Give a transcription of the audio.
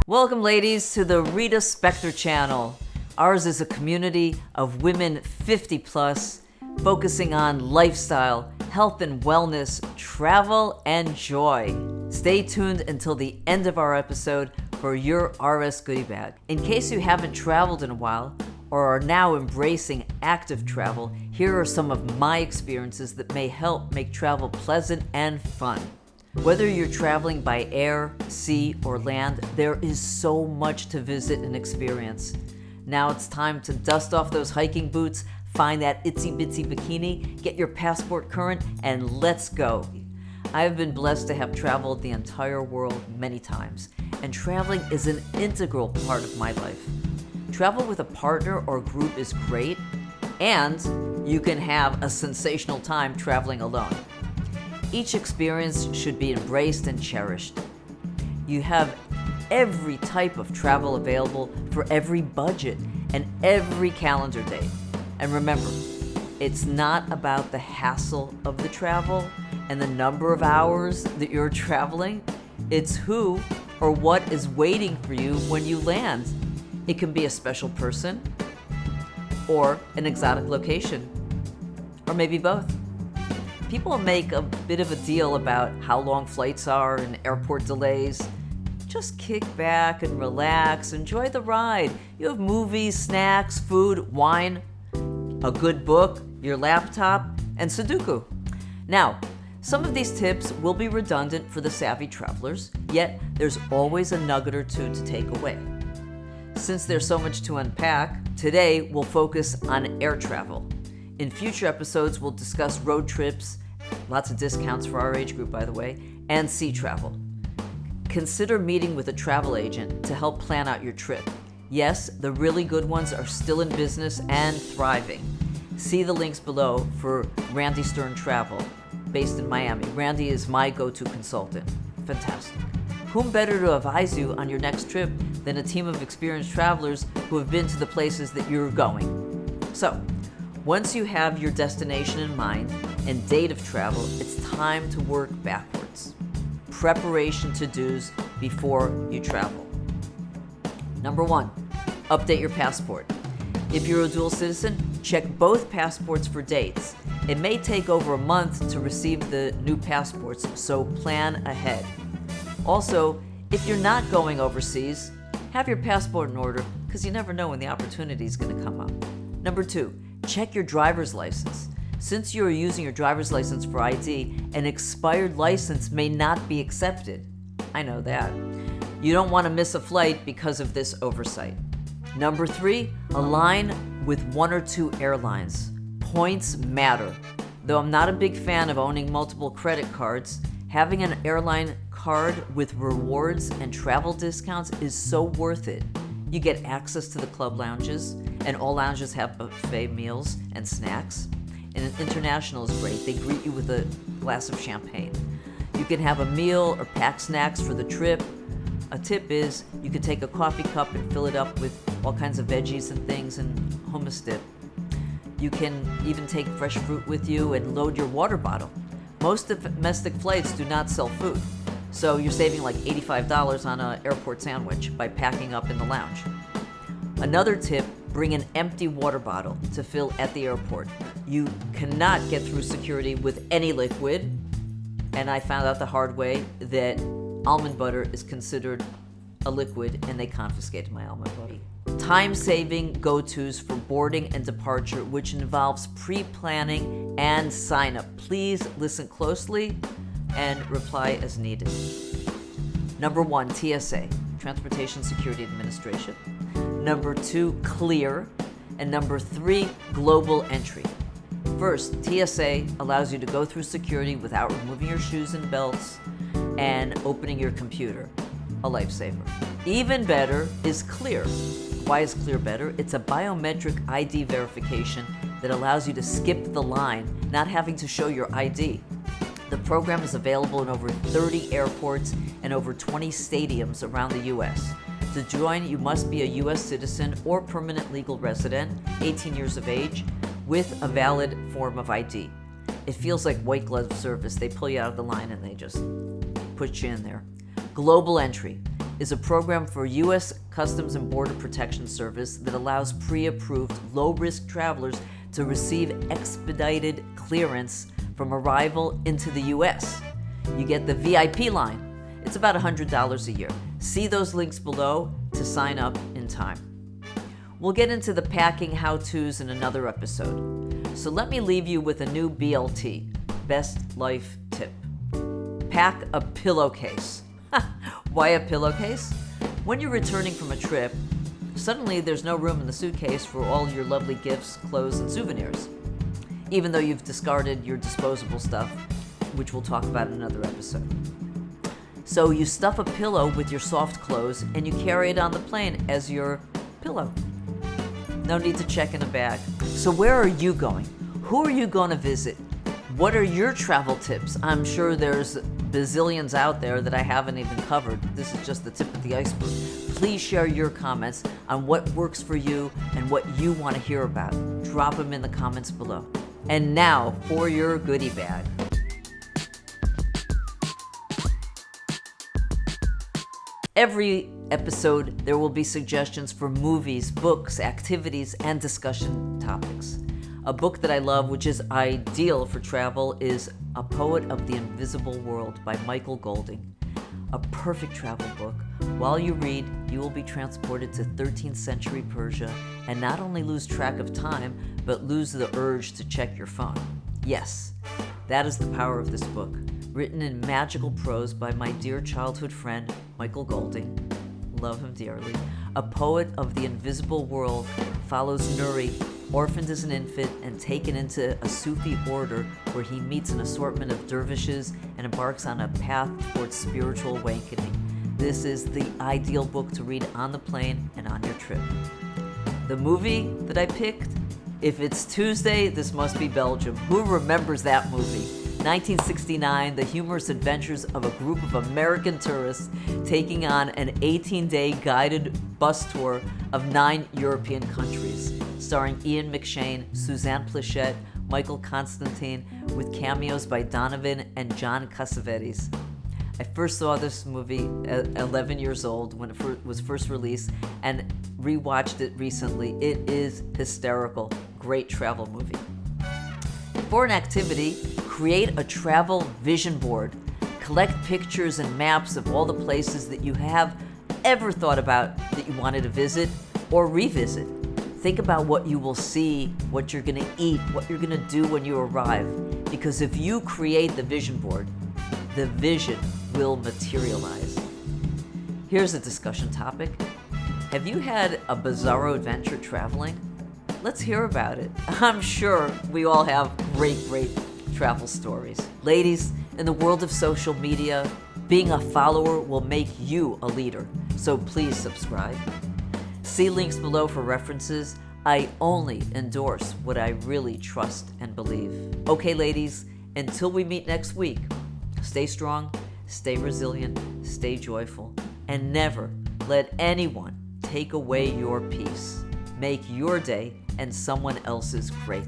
Welcome, ladies, to the Rita Spector channel. Ours is a community of women 50 plus, focusing on lifestyle, health and wellness, travel, and joy. Stay tuned until the end of our episode for your RS goodie bag. In case you haven't traveled in a while or are now embracing active travel, here are some of my experiences that may help make travel pleasant and fun. Whether you're traveling by air, sea, or land, there is so much to visit and experience. Now it's time to dust off those hiking boots, find that itsy-bitsy bikini, get your passport current, and let's go. I have been blessed to have traveled the entire world many times, and traveling is an integral part of my life. Travel with a partner or group is great, and you can have a sensational time traveling alone. Each experience should be embraced and cherished. You have every type of travel available for every budget and every calendar date. And remember, it's not about the hassle of the travel and the number of hours that you're traveling. It's who or what is waiting for you when you land. It can be a special person or an exotic location, or maybe both. People make a bit of a deal about how long flights are and airport delays. Just kick back and relax, enjoy the ride. You have movies, snacks, food, wine, a good book, your laptop, and Sudoku. Now, some of these tips will be redundant for the savvy travelers, yet there's always a nugget or two to take away. Since there's so much to unpack, today we'll focus on air travel. In future episodes, we'll discuss road trips, lots of discounts for our age group, by the way, and sea travel. Consider meeting with a travel agent to help plan out your trip. Yes, the really good ones are still in business and thriving. See the links below for Randy Stern Travel, based in Miami. Randy is my go-to consultant. Fantastic. Whom better to advise you on your next trip than a team of experienced travelers who have been to the places that you're going? So, once you have your destination in mind and date of travel, it's time to work backwards. Preparation to-dos before you travel. Number 1, update your passport. If you're a dual citizen, check both passports for dates. It may take over a month to receive the new passports, so plan ahead. Also, if you're not going overseas, have your passport in order because you never know when the opportunity is going to come up. Number 2, check your driver's license. Since you are using your driver's license for ID, an expired license may not be accepted. I know that. You don't want to miss a flight because of this oversight. Number 3, align with 1 or 2 airlines. Points matter. Though I'm not a big fan of owning multiple credit cards, having an airline card with rewards and travel discounts is so worth it. You get access to the club lounges, and all lounges have buffet meals and snacks. And an international is great. They greet you with a glass of champagne. You can have a meal or pack snacks for the trip. A tip is you can take a coffee cup and fill it up with all kinds of veggies and things and hummus dip. You can even take fresh fruit with you and load your water bottle. Most domestic flights do not sell food, so you're saving like $85 on an airport sandwich by packing up in the lounge. Another tip, bring an empty water bottle to fill at the airport. You cannot get through security with any liquid, and I found out the hard way that almond butter is considered a liquid, and they confiscated my almond butter. Time-saving go-tos for boarding and departure, which involves pre-planning and sign-up. Please listen closely and reply as needed. Number 1, TSA, Transportation Security Administration. Number 2, Clear. And number 3, Global Entry. First, TSA allows you to go through security without removing your shoes and belts and opening your computer. A lifesaver. Even better is Clear. Why is Clear better? It's a biometric ID verification that allows you to skip the line, not having to show your ID. The program is available in over 30 airports and over 20 stadiums around the U.S. To join, you must be a U.S. citizen or permanent legal resident, 18 years of age, with a valid form of ID. It feels like white glove service. They pull you out of the line and they just put you in there. Global Entry is a program for U.S. Customs and Border Protection Service that allows pre-approved, low-risk travelers to receive expedited clearance from arrival into the U.S. You get the VIP line. It's about $100 a year. See those links below to sign up in time. We'll get into the packing how-tos in another episode. So let me leave you with a new BLT, Best Life Tip. Pack a pillowcase. Why a pillowcase? When you're returning from a trip, suddenly there's no room in the suitcase for all your lovely gifts, clothes, and souvenirs, even though you've discarded your disposable stuff, which we'll talk about in another episode. So you stuff a pillow with your soft clothes and you carry it on the plane as your pillow. No need to check in a bag. So where are you going? Who are you going to visit? What are your travel tips? I'm sure there's bazillions out there that I haven't even covered. This is just the tip of the iceberg. Please share your comments on what works for you and what you want to hear about. Drop them in the comments below. And now for your goodie bag. Every episode, there will be suggestions for movies, books, activities, and discussion topics. A book that I love, which is ideal for travel, is A Poet of the Invisible World by Michael Golding. A perfect travel book. While you read, you will be transported to 13th century Persia and not only lose track of time, but lose the urge to check your phone. Yes, that is the power of this book. Written in magical prose by my dear childhood friend, Michael Golding. Love him dearly. A Poet of the Invisible World follows Nuri, orphaned as an infant and taken into a Sufi order where he meets an assortment of dervishes and embarks on a path towards spiritual awakening. This is the ideal book to read on the plane and on your trip. The movie that I picked, if it's Tuesday, this must be Belgium. Who remembers that movie? 1969, the humorous adventures of a group of American tourists taking on an 18-day guided bus tour of 9 European countries, starring Ian McShane, Suzanne Plachette, Michael Constantine, with cameos by Donovan and John Cassavetes. I first saw this movie at 11 years old when it was first released and rewatched it recently. It is hysterical. Great travel movie. For an activity, create a travel vision board. Collect pictures and maps of all the places that you have ever thought about that you wanted to visit or revisit. Think about what you will see, what you're going to eat, what you're going to do when you arrive. Because if you create the vision board, the vision will materialize. Here's a discussion topic. Have you had a bizarro adventure traveling? Let's hear about it. I'm sure we all have great travel stories. Ladies, in the world of social media, being a follower will make you a leader, so please subscribe. See links below for references. I only endorse what I really trust and believe. Okay, ladies, until we meet next week, stay strong, stay resilient, stay joyful, and never let anyone take away your peace. Make your day and someone else's great.